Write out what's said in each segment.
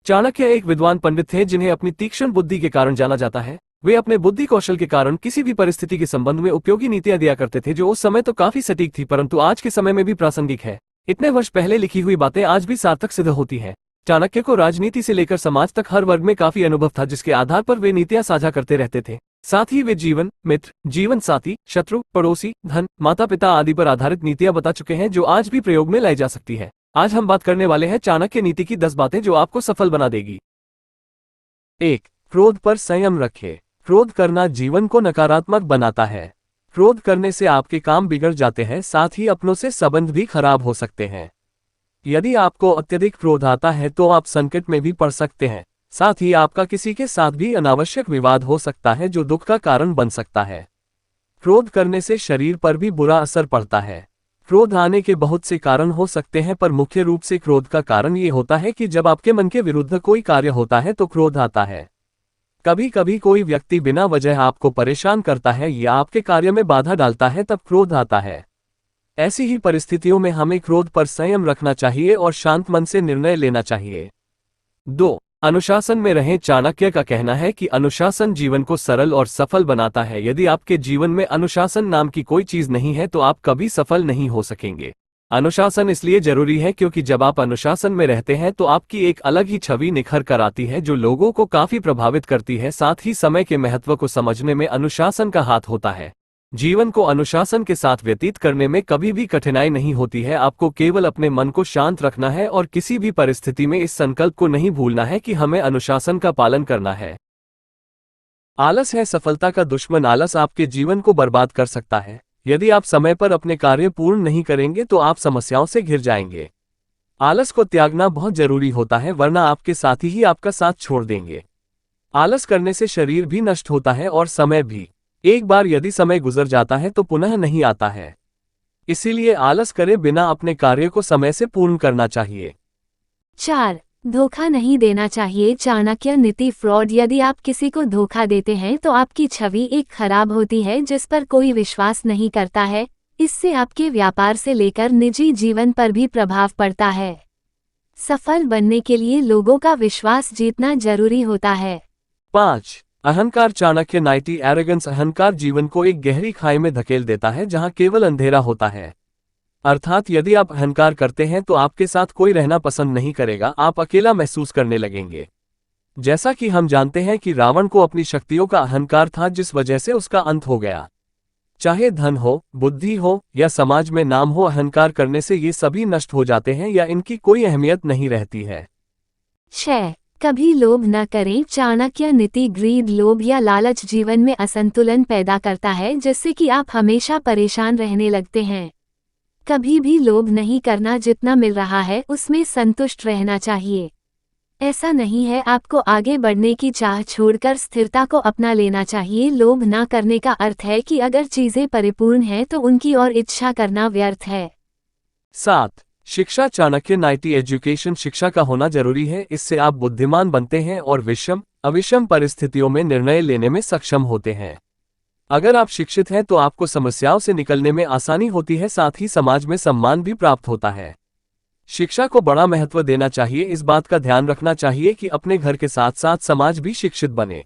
चाणक्य एक विद्वान पंडित थे जिन्हें अपनी तीक्ष्ण बुद्धि के कारण जाना जाता है। वे अपने बुद्धि कौशल के कारण किसी भी परिस्थिति के संबंध में उपयोगी नीतियां दिया करते थे, जो उस समय तो काफी सटीक थी परंतु आज के समय में भी प्रासंगिक है। इतने वर्ष पहले लिखी हुई बातें आज भी सार्थक सिद्ध होती हैं। चाणक्य को राजनीति से लेकर समाज तक हर वर्ग में काफी अनुभव था, जिसके आधार पर वे नीतियां साझा करते रहते थे। साथ ही वे जीवन, मित्र, जीवन साथी, शत्रु, पड़ोसी, धन, माता पिता आदि पर आधारित नीतियां बता चुके हैं, जो आज भी प्रयोग में लाई जा सकती है। आज हम बात करने वाले हैं चाणक्य नीति की 10 बातें जो आपको सफल बना देगी। 1. क्रोध पर संयम रखें। क्रोध करना जीवन को नकारात्मक बनाता है। क्रोध करने से आपके काम बिगड़ जाते हैं, साथ ही अपनों से संबंध भी खराब हो सकते हैं। यदि आपको अत्यधिक क्रोध आता है तो आप संकट में भी पड़ सकते हैं। साथ ही आपका किसी के साथ भी अनावश्यक विवाद हो सकता है, जो दुख का कारण बन सकता है। क्रोध करने से शरीर पर भी बुरा असर पड़ता है। क्रोध आने के बहुत से कारण हो सकते हैं, पर मुख्य रूप से क्रोध का कारण ये होता है कि जब आपके मन के विरुद्ध कोई कार्य होता है तो क्रोध आता है। कभी कभी कोई व्यक्ति बिना वजह आपको परेशान करता है या आपके कार्य में बाधा डालता है, तब क्रोध आता है। ऐसी ही परिस्थितियों में हमें क्रोध पर संयम रखना चाहिए और शांत मन से निर्णय लेना चाहिए। 2. अनुशासन में रहें। चाणक्य का कहना है कि अनुशासन जीवन को सरल और सफल बनाता है। यदि आपके जीवन में अनुशासन नाम की कोई चीज नहीं है तो आप कभी सफल नहीं हो सकेंगे। अनुशासन इसलिए जरूरी है क्योंकि जब आप अनुशासन में रहते हैं तो आपकी एक अलग ही छवि निखर कर आती है, जो लोगों को काफी प्रभावित करती है। साथ ही समय के महत्व को समझने में अनुशासन का हाथ होता है। जीवन को अनुशासन के साथ व्यतीत करने में कभी भी कठिनाई नहीं होती है। आपको केवल अपने मन को शांत रखना है और किसी भी परिस्थिति में इस संकल्प को नहीं भूलना है कि हमें अनुशासन का पालन करना है। आलस है सफलता का दुश्मन। आलस आपके जीवन को बर्बाद कर सकता है। यदि आप समय पर अपने कार्य पूर्ण नहीं करेंगे तो आप समस्याओं से घिर जाएंगे। आलस को त्यागना बहुत जरूरी होता है, वरना आपके साथी ही आपका साथ छोड़ देंगे। आलस करने से शरीर भी नष्ट होता है और समय भी। एक बार यदि समय गुजर जाता है तो पुनः नहीं आता है। इसीलिए आलस करे बिना अपने कार्य को समय से पूर्ण करना चाहिए। 4. धोखा नहीं देना चाहिए। चाणक्य नीति फ्रॉड। यदि आप किसी को धोखा देते हैं तो आपकी छवि एक खराब होती है, जिस पर कोई विश्वास नहीं करता है। इससे आपके व्यापार से लेकर निजी जीवन पर भी प्रभाव पड़ता है। सफल बनने के लिए लोगों का विश्वास जीतना जरूरी होता है। 5. अहंकार। चाणक्य नीति एरोगेंस। अहंकार जीवन को एक गहरी खाई में धकेल देता है, जहां केवल अंधेरा होता है। अर्थात यदि आप अहंकार करते हैं तो आपके साथ कोई रहना पसंद नहीं करेगा, आप अकेला महसूस करने लगेंगे। जैसा कि हम जानते हैं कि रावण को अपनी शक्तियों का अहंकार था, जिस वजह से उसका अंत हो गया। चाहे धन हो, बुद्धि हो या समाज में नाम हो, अहंकार करने से ये सभी नष्ट हो जाते हैं या इनकी कोई अहमियत नहीं रहती है। 6. कभी लोभ न करें। चाणक्य नीति ग्रीड, लोभ या लालच जीवन में असंतुलन पैदा करता है, जिससे कि आप हमेशा परेशान रहने लगते हैं। कभी भी लोभ नहीं करना। जितना मिल रहा है उसमें संतुष्ट रहना चाहिए। ऐसा नहीं है, आपको आगे बढ़ने की चाह छोड़कर स्थिरता को अपना लेना चाहिए। लोभ ना करने का अर्थ है कि अगर चीजें परिपूर्ण हैं तो उनकी और इच्छा करना व्यर्थ है। 7. शिक्षा। चाणक्य नीति एजुकेशन। शिक्षा का होना जरूरी है। इससे आप बुद्धिमान बनते हैं और विषम अविषम परिस्थितियों में निर्णय लेने में सक्षम होते हैं। अगर आप शिक्षित हैं तो आपको समस्याओं से निकलने में आसानी होती है, साथ ही समाज में सम्मान भी प्राप्त होता है। शिक्षा को बड़ा महत्व देना चाहिए। इस बात का ध्यान रखना चाहिए कि अपने घर के साथ साथ समाज भी शिक्षित बने।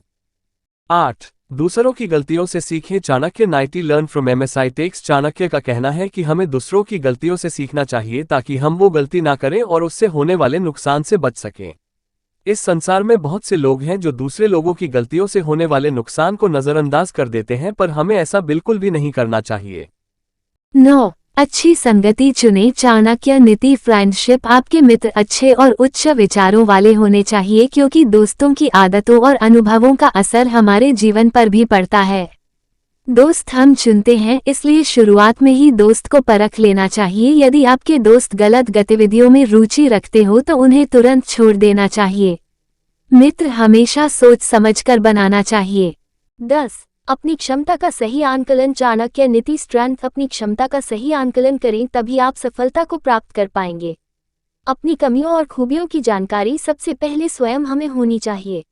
8. दूसरों की गलतियों से सीखें। चाणक्य नीति लर्न फ्रॉम मिस्टेक्स। चाणक्य का कहना है कि हमें दूसरों की गलतियों से सीखना चाहिए ताकि हम वो गलती ना करें और उससे होने वाले नुकसान से बच सकें। इस संसार में बहुत से लोग हैं जो दूसरे लोगों की गलतियों से होने वाले नुकसान को नजरअंदाज कर देते हैं, पर हमें ऐसा बिल्कुल भी नहीं करना चाहिए। 9. अच्छी संगति चुनें। चाणक्य नीति फ्रेंडशिप। आपके मित्र अच्छे और उच्च विचारों वाले होने चाहिए, क्योंकि दोस्तों की आदतों और अनुभवों का असर हमारे जीवन पर भी पड़ता है। दोस्त हम चुनते हैं, इसलिए शुरुआत में ही दोस्त को परख लेना चाहिए। यदि आपके दोस्त गलत गतिविधियों में रुचि रखते हो तो उन्हें तुरंत छोड़ देना चाहिए। मित्र हमेशा सोच समझकर बनाना चाहिए। 10. अपनी क्षमता का सही आंकलन। चाणक्य नीति स्ट्रेंथ। अपनी क्षमता का सही आंकलन करें, तभी आप सफलता को प्राप्त कर पाएंगे। अपनी कमियों और खूबियों की जानकारी सबसे पहले स्वयं हमें होनी चाहिए।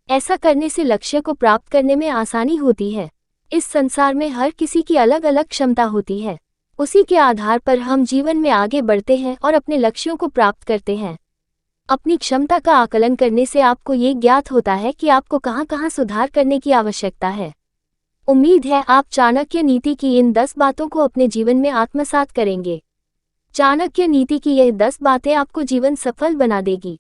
ऐसा करने से लक्ष्य को प्राप्त करने में आसानी होती है। इस संसार में हर किसी की अलग अलग क्षमता होती है। उसी के आधार पर हम जीवन में आगे बढ़ते हैं और अपने लक्ष्यों को प्राप्त करते हैं। अपनी क्षमता का आकलन करने से आपको ये ज्ञात होता है कि आपको कहाँ सुधार करने की आवश्यकता है। उम्मीद है आप चाणक्य नीति की इन 10 बातों को अपने जीवन में आत्मसात करेंगे। चाणक्य नीति की यह 10 बातें आपको जीवन सफल बना देगी।